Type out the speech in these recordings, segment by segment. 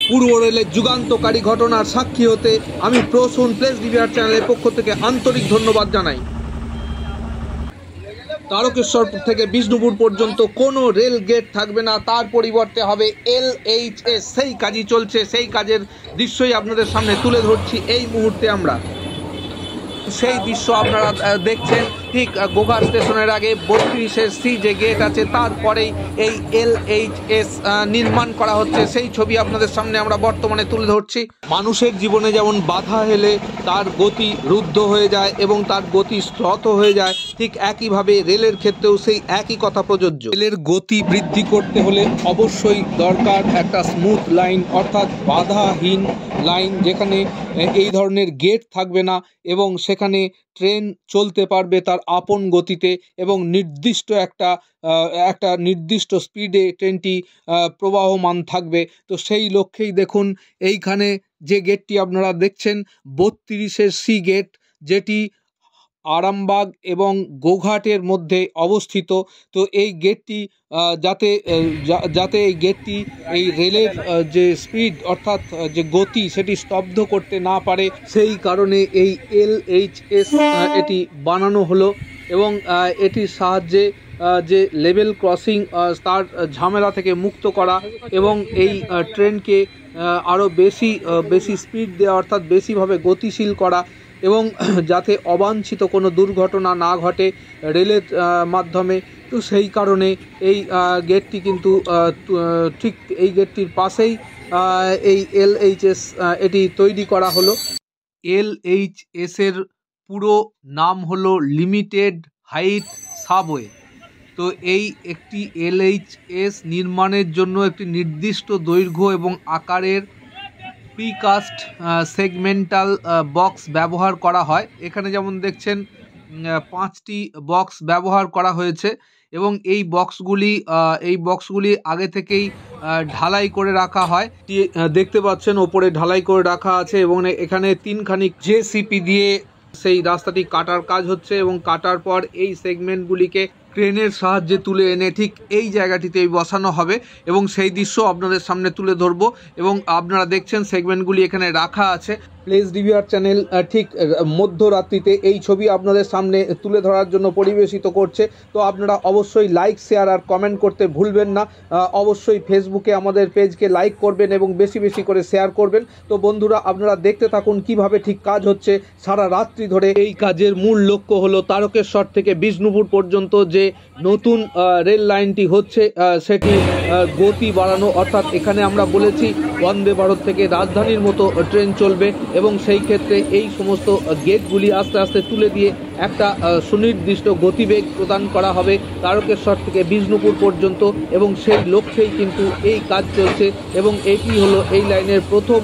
পূর্ব রেলের যুগান্তকারী ঘটনার সাক্ষী হতে আমি প্রসূন প্লেস ডিভিআর চ্যানেলের পক্ষ থেকে আন্তরিক ধন্যবাদ জানাই। তারকেশ্বর থেকে বিষ্ণুপুর পর্যন্ত কোনো রেল গেট থাকবে না, তার পরিবর্তে হবে LHS। সেই কাজই চলছে, সেই কাজের দৃশ্যই আপনাদের সামনে তুলে ধরছি এই মুহূর্তে। আমরা সেই দৃশ্য আপনারা দেখছেন ঠিক গোঘাট স্টেশনের আগে 32 C যে গেট আছে তারপরেই এই LHS নির্মাণ করা হচ্ছে, সেই ছবি আপনাদের সামনে আমরা বর্তমানে তুলে ধরছি। মানুষের জীবনে যেমন বাধা এলে তার গতি রুদ্ধ হয়ে যায় এবং তার গতি শ্রত হয়ে যায়, ঠিক একইভাবে রেলের ক্ষেত্রেও সেই একই কথা প্রযোজ্য। রেলের গতি বৃদ্ধি করতে হলে অবশ্যই দরকার একটা স্মুথ লাইন, অর্থাৎ বাধাহীন লাইন, যেখানে এই ধরনের গেট থাকবে না এবং সেখানে ট্রেন চলতে পারবে তার আপন গতিতে এবং নির্দিষ্ট একটা নির্দিষ্ট স্পিডে ট্রেনটি প্রবাহমান থাকবে। তো সেই লক্ষ্যেই দেখুন এইখানে যে গেটটি আপনারা দেখছেন 32 C গেট, যেটি আরামবাগ এবং গোঘাটের মধ্যে অবস্থিত। তো এই গেটটি যাতে এই গেটটি এই রেলের যে স্পিড অর্থাৎ যে গতি সেটি স্তব্ধ করতে না পারে, সেই কারণে এই LHS এটি বানানো হলো এবং এটির সাহায্যে যে লেভেল ক্রসিং তার ঝামেলা থেকে মুক্ত করা এবং এই ট্রেনকে আরও বেশি স্পিড দেওয়া, অর্থাৎ বেশিভাবে গতিশীল করা এবং যাতে অবাঞ্ছিত কোনো দুর্ঘটনা না ঘটে রেলের মাধ্যমে। তো সেই কারণে এই গেটটি কিন্তু ঠিক এই গেটটির পাশেই এই LHS এটি তৈরি করা হলো। LHS এর পুরো নাম হলো লিমিটেড হাইট সাবওয়ে। তো এই একটি LHS নির্মাণের জন্য একটি নির্দিষ্ট দৈর্ঘ্য এবং আকারের প্রিকাস্ট সেগমেন্টাল বক্স ব্যবহার করা হয়। এখানে যেমন দেখছেন 5টি বক্স ব্যবহার করা হয়েছে এবং এই বক্সগুলি আগে থেকেই ঢালাই করে রাখা হয়। দেখতে পাচ্ছেন ওপরে ঢালাই করে রাখা আছে এবং এখানে 3খানি JCB দিয়ে সেই রাস্তাটি কাটার কাজ হচ্ছে এবং কাটার পর এই সেগমেন্টগুলিকে ক্রেনের সাহায্যে তুলে এনে ঠিক এই জায়গাটিতেই বসানো হবে এবং সেই দৃশ্য আপনাদের সামনে তুলে ধরবো। এবং আপনারা দেখছেন সেগমেন্টগুলি এখানে রাখা আছে। প্লেস ডিভিআর চ্যানেল ঠিক মধ্যরাত্রিতে এই ছবি আপনাদের সামনে তুলে ধরার জন্য পরিবেশিত করছে। তো আপনারা অবশ্যই লাইক, শেয়ার আর কমেন্ট করতে ভুলবেন না। অবশ্যই ফেসবুকে আমাদের পেজকে লাইক করবেন এবং বেশি বেশি করে শেয়ার করবেন। তো বন্ধুরা, আপনারা দেখতে থাকুন কিভাবে ঠিক কাজ হচ্ছে সারা রাত্রি ধরে। এই কাজের মূল লক্ষ্য হলো তারকেশ্বর থেকে বিষ্ণুপুর পর্যন্ত যে নতুন রেল লাইনটি হচ্ছে সেটি গতি বাড়ানো, অর্থাৎ এখানে আমরা বলেছি বন্দে ভারত থেকে রাজধানীর মতো ট্রেন চলবে এবং সেই ক্ষেত্রে এই সমস্ত গেটগুলি আস্তে আস্তে তুলে দিয়ে একটা সুনির্দিষ্ট গতিবেগ প্রদান করা হবে তারকেশ্বর থেকে বিষ্ণুপুর পর্যন্ত এবং সেই লক্ষ্যেই কিন্তু এই কাজ চলছে এবং এটি হলো এই লাইনের প্রথম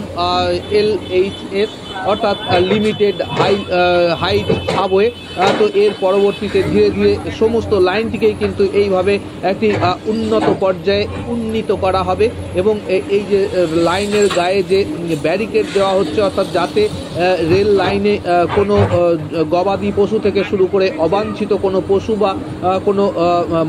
LHS অর্থাৎ লিমিটেড হাইট সাবওয়ে। তো এর পরবর্তীতে ধীরে ধীরে সমস্ত লাইনটিকেই কিন্তু এইভাবে একটি উন্নত পর্যায়ে উন্নীত করা হবে এবং এই যে লাইনের গায়ে যে ব্যারিকেড দেওয়া হচ্ছে, অর্থাৎ যাতে রেল লাইনে কোনো গবাদি পশু থেকে শুরু করে অবাঞ্ছিত কোনো পশু বা কোনো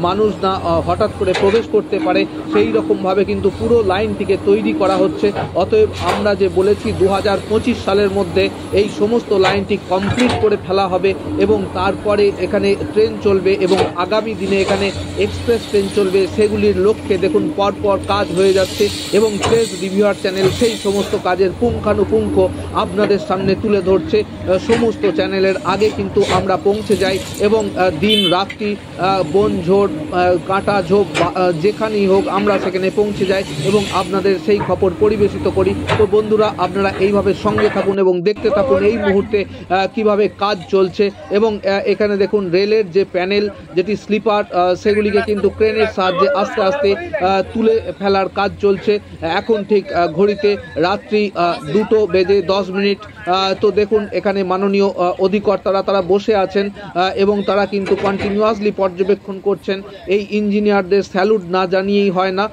মানুষ না হঠাৎ করে প্রবেশ করতে পারে, সেই রকমভাবে কিন্তু পুরো লাইনটিকে তৈরি করা হচ্ছে। অতএব আমরা যে বলেছি 2025 সালের মধ্যে এই সমস্ত লাইনটি কমপ্লিট করে ফেলা হবে এবং তারপরে এখানে ট্রেন চলবে এবং আগামী দিনে এখানে এক্সপ্রেস ট্রেন চলবে। সেগুলির লক্ষ্যে দেখুন পরপর কাজ হয়ে যাচ্ছে এবং প্লেস ডিভিআর চ্যানেল সেই সমস্ত কাজের পুঙ্খানুপুঙ্খ আপনাদের সামনে তুলে ধরছে। সমস্ত চ্যানেলের আগে কিন্তু আমরা পৌঁছে যাই এবং দিন রাত্রি বন ঝোড় কাঁটা ঝোপ যেখানেই হোক আমরা সেখানে পৌঁছে যাই এবং আপনাদের সেই খবর পরিবেশিত করি। তো বন্ধুরা, আপনারা এইভাবে সঙ্গে থাকুন এবং দেখতে থাকুন এই মুহূর্তে কিভাবে কাজ চলছে এবং এখানে দেখুন রেলের যে প্যানেল যেটি স্লিপার সেগুলিকে কিন্তু ক্রেনের সাহায্যে আস্তে আস্তে তুলে ফেলার কাজ চলছে। এখন ঠিক ঘড়িতে রাত্রি 2:10। তো দেখুন এখানে মাননীয় অধিকর্তারা তারা বসে আছেন এবং তারা কিন্তু কন্টিনিউয়াসলি পর্যবেক্ষণ করছেন। এই ইঞ্জিনিয়ারদের স্যালুট না জানিয়েই হয় না,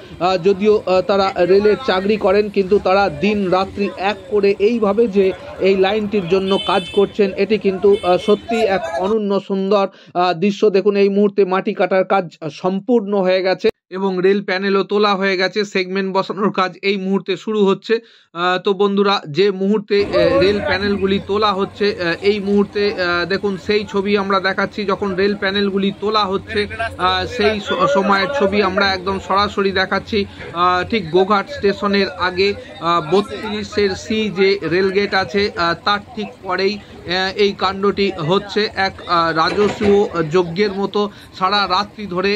যদিও তারা রেলের চাকরি করেন, কিন্তু তারা দিন রাত্রি এক করে এইভাবে যে এই লাইনটির জন্য কাজ করছেন এটি কিন্তু সত্যি এক অনন্য সুন্দর দৃশ্য। দেখুন এই মুহূর্তে মাটি কাটার কাজ সম্পূর্ণ হয়ে গেছে এবং রেল প্যানেলও তোলা হয়ে গেছে, সেগমেন্ট বসানোর কাজ এই মুহূর্তে শুরু হচ্ছে। তো বন্ধুরা, যে মুহূর্তে রেল প্যানেলগুলি তোলা হচ্ছে, এই মুহূর্তে দেখুন সেই ছবি আমরা দেখাচ্ছি যখন রেল প্যানেলগুলি তোলা হচ্ছে, সেই সময়ের ছবি আমরা একদম সরাসরি দেখাচ্ছি। ঠিক গোঘাট স্টেশনের আগে 32-এর সি যে রেলগেট আছে তার ঠিক পরেই এই কাণ্ডটি হচ্ছে। এক রাজস্ব যজ্ঞের মতো সারা রাত্রি ধরে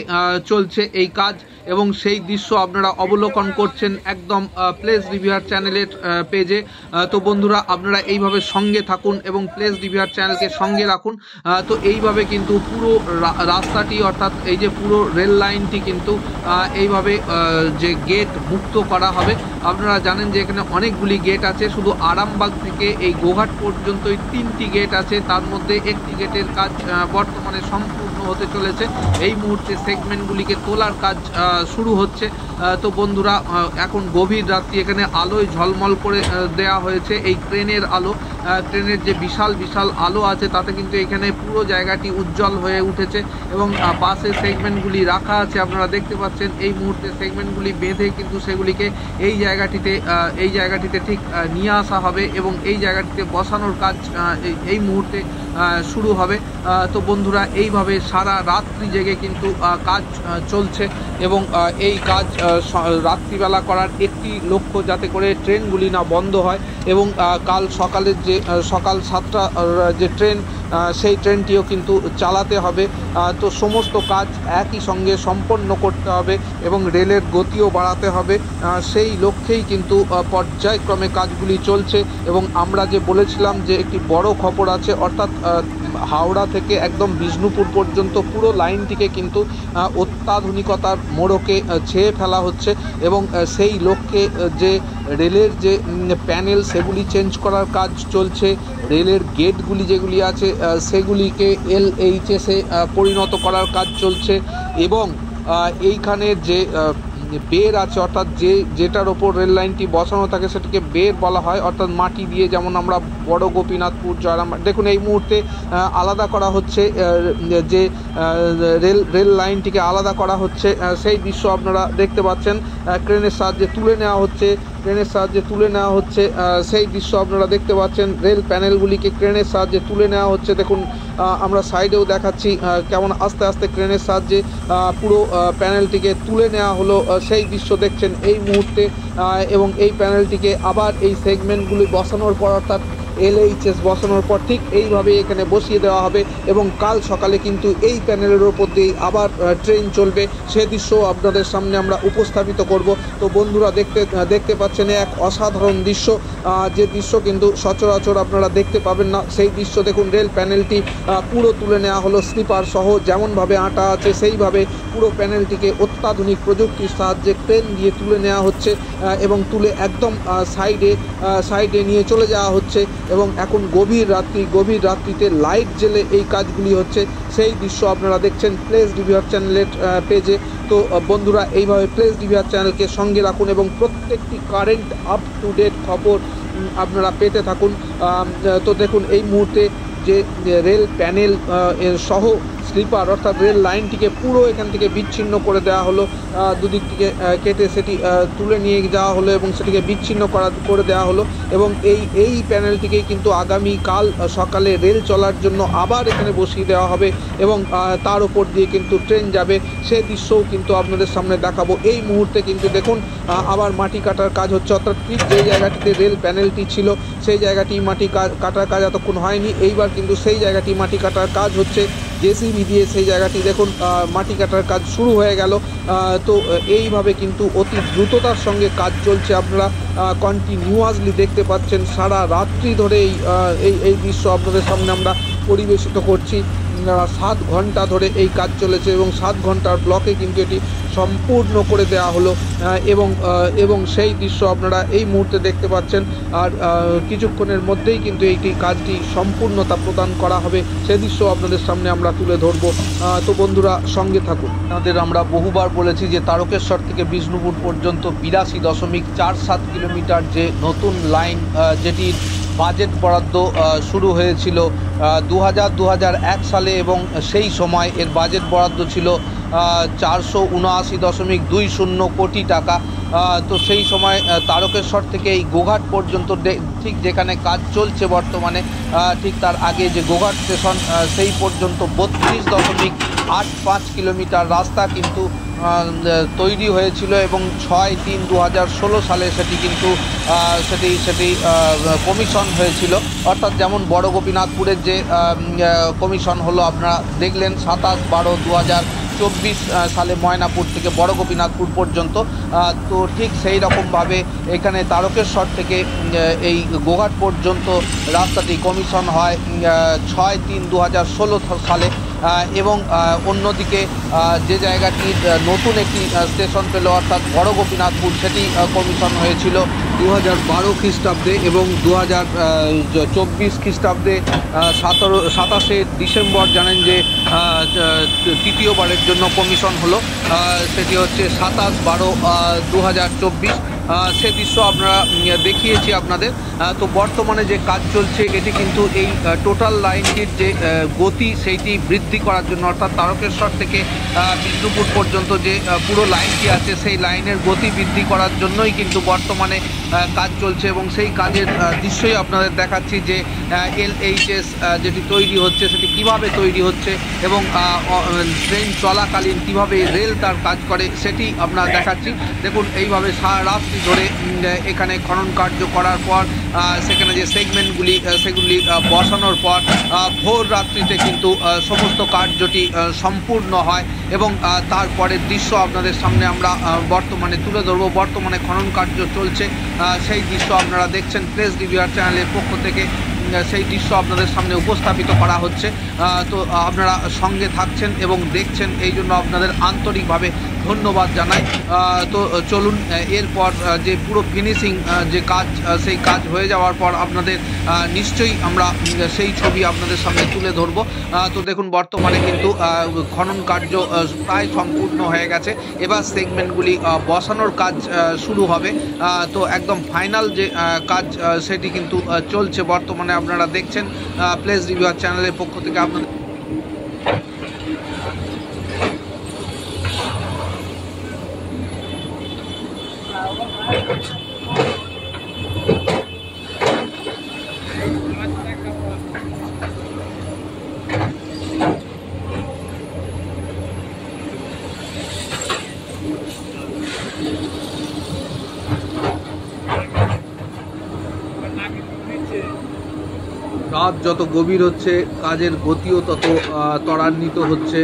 চলছে এই কাজ, এবং সেই দৃশ্য আপনারা অবলোকন করছেন একদম প্লেস রিভিউয়ার চ্যানেলের পেজে। তো বন্ধুরা, আপনারা এইভাবে সঙ্গে থাকুন এবং প্লেস রিভিউয়ার চ্যানেলকে সঙ্গে রাখুন। তো এইভাবে কিন্তু পুরো রাস্তাটি, অর্থাৎ এই যে পুরো রেল লাইনটি কিন্তু এইভাবে যে গেট মুক্ত করা হবে। আপনারা জানেন যে এখানে অনেকগুলি গেট আছে, শুধু আরামবাগ থেকে এই গোঘাট পর্যন্তই 3টি গেট আছে, তার মধ্যে একটি গেটের কাজ বর্তমানে সম্পূর্ণ হতে চলেছে। এই মুহূর্তে সেগমেন্টগুলিকে তোলার কাজ শুরু হচ্ছে। তো বন্ধুরা, এখন গভীর রাত্রি, এখানে আলোয় ঝলমল করে দেয়া হয়েছে এই ট্রেনের আলো। ট্রেনের যে বিশাল বিশাল আলো আছে তাতে কিন্তু এখানে পুরো জায়গাটি উজ্জ্বল হয়ে উঠেছে, এবং পাশে সেগমেন্টগুলি রাখা আছে আপনারা দেখতে পাচ্ছেন। এই মুহূর্তে সেগমেন্টগুলি বেঁধে কিন্তু সেগুলিকে এই জায়গাটিতে ঠিক নিয়ে আসা হবে, এবং এই জায়গাটিতে বসানোর কাজ এই মুহূর্তে শুরু হবে। তো বন্ধুরা, এইভাবে সারা রাত্রি জেগে কিন্তু কাজ চলছে, এবং এই কাজ রাত্রিবেলা করার একটি লক্ষ্য, যাতে করে ট্রেনগুলি না বন্ধ হয়, এবং কাল সকালের যে সকাল 7টার যে ট্রেন, সেই ট্রেনটিও কিন্তু চালাতে হবে। তো সমস্ত কাজ একই সঙ্গে সম্পন্ন করতে হবে এবং রেলের গতিও বাড়াতে হবে। সেই লক্ষ্যেই কিন্তু পর্যায়ক্রমে কাজগুলি চলছে, এবং আমরা যে বলেছিলাম যে একটি বড় খবর আছে, অর্থাৎ হাওড়া থেকে একদম বিষ্ণুপুর পর্যন্ত পুরো লাইনটিকে কিন্তু অত্যাধুনিকতার মোড়কে ছেয়ে ফেলা হচ্ছে, এবং সেই লক্ষ্যে যে রেলের যে প্যানেল সেগুলি চেঞ্জ করার কাজ চলছে। রেলের গেটগুলি যেগুলি আছে সেগুলিকে LHS-এ পরিণত করার কাজ চলছে, এবং এইখানের যে বের আছে, অর্থাৎ যেটার ওপর রেল লাইনটি বসানো থাকে সেটাকে বের বলা হয়, অর্থাৎ মাটি দিয়ে, যেমন আমরা বড় গোপীনাথপুর, জয়রাম, দেখুন এই মুহূর্তে আলাদা করা হচ্ছে, যে রেল লাইনটিকে আলাদা করা হচ্ছে সেই দৃশ্য আপনারা দেখতে পাচ্ছেন। ক্রেনের সাহায্যে তুলে নেওয়া হচ্ছে, সেই দৃশ্য আপনারা দেখতে পাচ্ছেন। রেল প্যানেলগুলিকে ক্রেনের সাহায্যে তুলে নেওয়া হচ্ছে। দেখুন আমরা সাইডেও দেখাচ্ছি কেমন আস্তে আস্তে ক্রেনের সাহায্যে পুরো প্যানেলটিকে তুলে নেওয়া হলো, সেই দৃশ্য দেখছেন এই মুহূর্তে। এবং এই প্যানেলটিকে আবার এই সেগমেন্টগুলি বসানোর পর, অর্থাৎ LHS বসানোর পর ঠিক এইভাবে এখানে বসিয়ে দেওয়া হবে, এবং কাল সকালে কিন্তু এই প্যানেলের ওপর দিয়ে আবার ট্রেন চলবে, সে দৃশ্য আপনাদের সামনে আমরা উপস্থাপিত করব। তো বন্ধুরা, দেখতে পাচ্ছেন এক অসাধারণ দৃশ্য, যে দৃশ্য কিন্তু সচরাচর আপনারা দেখতে পাবেন না। সেই দৃশ্য দেখুন, রেল প্যানেলটি পুরো তুলে নেওয়া হলো, স্লিপার সহ যেমনভাবে আঁটা আছে সেইভাবে পুরো প্যানেলটিকে অত্যাধুনিক প্রযুক্তির সাহায্যে ক্রেন দিয়ে তুলে নেওয়া হচ্ছে, এবং তুলে একদম সাইডে নিয়ে চলে যাওয়া হচ্ছে। এবং এখন গভীর রাত্রিতে লাইট জেলে এই কাজগুলি হচ্ছে, সেই দৃশ্য আপনারা দেখছেন প্লেস রিভিউয়ার চ্যানেলের পেজে। তো বন্ধুরা, এইভাবে প্লেস রিভিউয়ার চ্যানেলকে সঙ্গে রাখুন এবং প্রত্যেকটি কারেন্ট আপ টু ডেট খবর আপনারা পেতে থাকুন। তো দেখুন এই মুহূর্তে যে রেল প্যানেল সহ স্লিপার, অর্থাৎ রেল লাইনটিকে পুরো এখান থেকে বিচ্ছিন্ন করে দেওয়া হলো, দুদিক থেকে কেটে সেটি তুলে নিয়ে যাওয়া হলো এবং সেটিকে বিচ্ছিন্ন করে দেওয়া হলো, এবং এই প্যানেলটিকেই কিন্তু আগামীকাল সকালে রেল চলার জন্য আবার এখানে বসিয়ে দেওয়া হবে, এবং তার উপর দিয়ে কিন্তু ট্রেন যাবে, সে দৃশ্যও কিন্তু আপনাদের সামনে দেখাবো। এই মুহূর্তে কিন্তু দেখুন আবার মাটি কাটার কাজ হচ্ছে, অর্থাৎ ঠিক যে জায়গাটিতে রেল প্যানেলটি ছিল সেই জায়গাটি মাটি কাটার কাজ এতক্ষণ হয়নি, এইবার কিন্তু সেই জায়গাটি মাটি কাটার কাজ হচ্ছে। JCB দিয়ে সেই জায়গাটি দেখুন মাটি কাটার কাজ শুরু হয়ে গেল। তো এইভাবে কিন্তু অতি দ্রুততার সঙ্গে কাজ চলছে, আপনারা কন্টিনিউয়াসলি দেখতে পাচ্ছেন। সারা রাত্রি ধরে এই দৃশ্য আপনাদের সামনে আমরা পরিবেশিত করছি। 7 ঘন্টা ধরে এই কাজ চলেছে, এবং 7 ঘন্টার ব্লকে কিন্তু এটি সম্পূর্ণ করে দেওয়া হলো, এবং সেই দৃশ্য আপনারা এই মুহূর্তে দেখতে পাচ্ছেন। আর কিছুক্ষণের মধ্যেই কিন্তু কাজটি সম্পূর্ণতা প্রদান করা হবে, সে দৃশ্য আপনাদের সামনে আমরা তুলে ধরবো। তো বন্ধুরা, সঙ্গে থাকুন। তাদের আমরা বহুবার বলেছি যে তারকেশ্বর থেকে বিষ্ণুপুর পর্যন্ত 82.47 কিলোমিটার যে নতুন লাইন, যেটির বাজেট বরাদ্দ শুরু হয়েছিল 2001 সালে, এবং সেই সময় এর বাজেট বরাদ্দ ছিল 479.20 কোটি টাকা। তো সেই সময় তারকেশ্বর থেকে এই গোঘাট পর্যন্ত ঠিক যেখানে কাজ চলছে বর্তমানে, ঠিক তার আগে যে গোঘাট স্টেশন সেই পর্যন্ত 32.85 কিলোমিটার রাস্তা কিন্তু তৈরি হয়েছিল এবং 6/3/2016 সালে সেটি কিন্তু সেটি কমিশন হয়েছিল। অর্থাৎ যেমন বড় গোপীনাথপুরের যে কমিশন হলো আপনারা দেখলেন 27/12/2024 সালে ময়নাপুর থেকে বড় গোপীনাথপুর পর্যন্ত। তো ঠিক সেই রকমভাবে এখানে তারকেশ্বর থেকে এই গোঘাট পর্যন্ত রাস্তাটি কমিশন হয় 6/3/2016 সালে। এবং অন্যদিকে যে জায়গাটি নতুন একটি স্টেশন পেল অর্থাৎ বড় গোপীনাথপুর, সেটি কমিশন হয়েছিল 2012 খ্রিস্টাব্দে এবং 2024 খ্রিস্টাব্দে 27শে ডিসেম্বর জানেন যে তৃতীয়বারের জন্য কমিশন হলো। সেটি হচ্ছে 27/12/2024। সে দৃশ্য আপনারা দেখিয়েছি আপনাদের। তো বর্তমানে যে কাজ চলছে এটি কিন্তু এই টোটাল লাইনটির যে গতি সেইটি বৃদ্ধি করার জন্য, অর্থাৎ তারকেশ্বর থেকে বিষ্ণুপুর পর্যন্ত যে পুরো লাইনটি আছে সেই লাইনের গতি বৃদ্ধি করার জন্যই কিন্তু বর্তমানে কাজ চলছে এবং সেই কাজের দৃশ্যই আপনাদের দেখাচ্ছি যে LHS যেটি তৈরি হচ্ছে সেটি কিভাবে তৈরি হচ্ছে এবং ট্রেন চলাকালীন কিভাবে রেল তার কাজ করে সেটি আপনারা দেখাচ্ছি। দেখুন এইভাবে সারা রাত্রি ধরে এখানে খনন কার্য করার পর সেখানে যে সেগমেন্টগুলি সেগুলি বসানোর পর ভোর রাত্রিতে কিন্তু সমস্ত কার্যটি সম্পূর্ণ হয় এবং তারপরের দৃশ্য আপনাদের সামনে আমরা বর্তমানে তুলে ধরবো। বর্তমানে খনন কার্য চলছে, সেই দৃশ্য আপনারা দেখছেন প্রেস রিভিউয়ার চ্যানেলের পক্ষ থেকে সেই দৃশ্য আপনাদের সামনে উপস্থাপিত করা হচ্ছে। তো আপনারা সঙ্গে থাকছেন এবং দেখছেন, এই জন্য আপনাদের আন্তরিকভাবে ধন্যবাদ জানাই। তো চলুন এরপর যে পুরো ফিনিশিং যে কাজ সেই কাজ হয়ে যাওয়ার পর আপনাদের নিশ্চয়ই আমরা সেই ছবি আপনাদের সামনে তুলে ধরবো। তো দেখুন বর্তমানে কিন্তু খনন কার্য প্রায় সম্পূর্ণ হয়ে গেছে, এবার সেগমেন্টগুলি বসানোর কাজ শুরু হবে। তো একদম ফাইনাল যে কাজ সেটি কিন্তু চলছে বর্তমানে আপনারা দেখছেন প্লেস রিভিউয়ার চ্যানেলের পক্ষ থেকে আপনাদের। রাত যত গভীর হচ্ছে কাজের গতিও তত ত্বরান্বিত হচ্ছে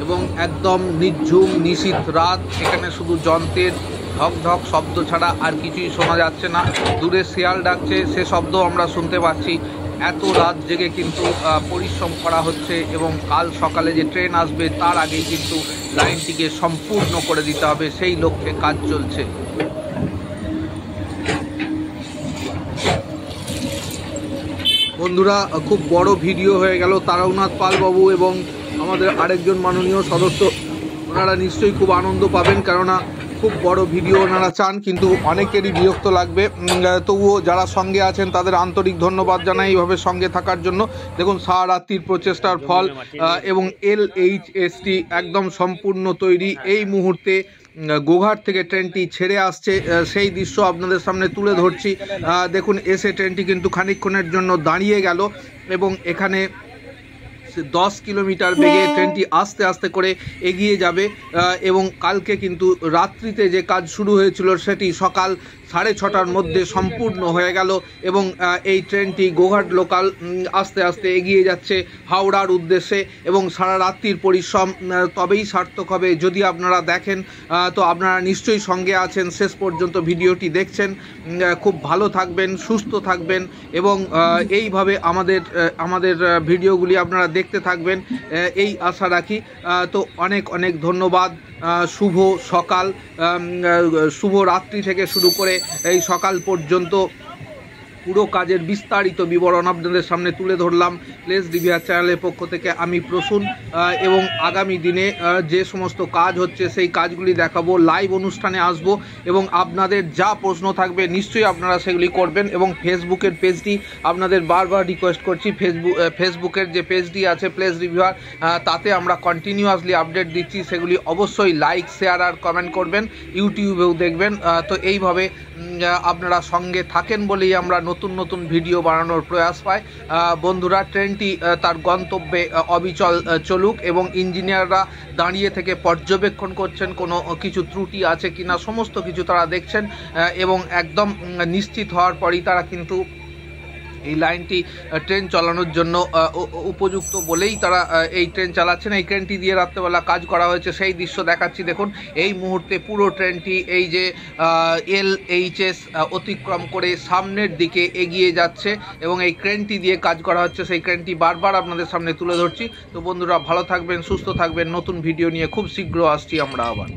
এবং একদম নিঝুম নিশীথ রাত। এখানে শুধু যন্ত্রের ঢক ঢক শব্দ ছাড়া আর কিছুই শোনা যাচ্ছে না। দূরে শিয়াল ডাকছে, সে শব্দ আমরা শুনতে পাচ্ছি। এত রাত জেগে কিন্তু পরিশ্রম করা হচ্ছে এবং কাল সকালে যে ট্রেন আসবে তার আগেই কিন্তু লাইনটিকে সম্পূর্ণ করে দিতে হবে, সেই লক্ষ্যে কাজ চলছে। বন্ধুরা, খুব বড় ভিডিও হয়ে গেল। তারকনাথ পাল বাবু এবং আমাদের আরেকজন মাননীয় সদস্য, ওনারা নিশ্চয়ই খুব আনন্দ পাবেন, কেননা খুব বড় ভিডিও ওনারা চান, কিন্তু অনেকেরই বিরক্ত লাগবে। তবুও যারা সঙ্গে আছেন তাদের আন্তরিক ধন্যবাদ জানাই এইভাবে সঙ্গে থাকার জন্য। দেখুন সারা রাত্রির প্রচেষ্টার ফল এবং LHSটি একদম সম্পূর্ণ তৈরি। এই মুহূর্তে গোঘাট থেকে ট্রেনটি ছেড়ে আসছে, সেই দৃশ্য আপনাদের সামনে তুলে ধরছি। দেখুন এসে ট্রেনটি কিন্তু খানিকক্ষণের জন্য দাঁড়িয়ে গেল এবং এখানে 10 কিলোমিটার বেগে ট্রেনটি আস্তে আস্তে করে এগিয়ে যাবে এবং কালকে কিন্তু রাত্রিতে যে কাজ শুরু হয়েছিল সেটি সকাল 6:30টার মধ্যে সম্পূর্ণ হয়ে গেল এবং এই ট্রেনটি গোঘাট লোকাল আস্তে আস্তে এগিয়ে যাচ্ছে হাওড়ার উদ্দেশ্যে এবং সারা রাত্রির পরিশ্রম তবেই সার্থক হবে যদি আপনারা দেখেন। তো আপনারা নিশ্চয়ই সঙ্গে আছেন, শেষ পর্যন্ত ভিডিওটি দেখছেন। খুব ভালো থাকবেন, সুস্থ থাকবেন এবং এইভাবে আমাদের ভিডিওগুলি আপনারা দেখতে থাকবেন, এই আশা রাখি। তো অনেক অনেক ধন্যবাদ। শুভ সকাল, শুভ রাত্রি থেকে শুরু করে এই সকাল পর্যন্ত পুরো কাজের বিস্তারিত বিবরণ আপনাদের সামনে তুলে ধরলাম প্লেস রিভিউয়ার চ্যানেলের পক্ষ থেকে আমি প্রসূন, এবং আগামী দিনে যে সমস্ত কাজ হচ্ছে সেই কাজগুলি দেখাবো, লাইভ অনুষ্ঠানে আসব এবং আপনাদের যা প্রশ্ন থাকবে নিশ্চয়ই আপনারা সেগুলি করবেন। এবং ফেসবুকের পেজটি আপনাদের বারবার রিকোয়েস্ট করছি, ফেসবুকের যে পেজটি আছে প্লেস রিভিউয়ার, তাতে আমরা কন্টিনিউয়াসলি আপডেট দিচ্ছি, সেগুলি অবশ্যই লাইক শেয়ার আর কমেন্ট করবেন, ইউটিউবেও দেখবেন। তো এইভাবে আপনারা সঙ্গে থাকেন বলেই আমরা নতুন নতুন ভিডিও বানানোর প্রয়াস পাই। বন্ধুরা, ট্রেনটি তার গন্তব্যে অবিচল চলুক এবং ইঞ্জিনিয়াররা দাঁড়িয়ে থেকে পর্যবেক্ষণ করছেন কোনো কিছু ত্রুটি আছে কিনা, সমস্ত কিছু তারা দেখছেন এবং একদম নিশ্চিত হওয়ার পরই তারা কিন্তু এই লাইনটি ট্রেন চালানোর জন্য উপযুক্ত বলেই তারা এই ট্রেন চালাচ্ছেন। এই ট্রেনটি দিয়ে রাত্রেবেলা কাজ করা হয়েছে, সেই দৃশ্য দেখাচ্ছি দেখুন। এই মুহূর্তে পুরো ট্রেনটি এই যে LHS অতিক্রম করে সামনের দিকে এগিয়ে যাচ্ছে এবং এই ট্রেনটি দিয়ে কাজ করা হচ্ছে, সেই ট্রেনটি বারবার আপনাদের সামনে তুলে ধরছি। তো বন্ধুরা, ভালো থাকবেন, সুস্থ থাকবেন, নতুন ভিডিও নিয়ে খুব শীঘ্র আসছি আমরা আবার।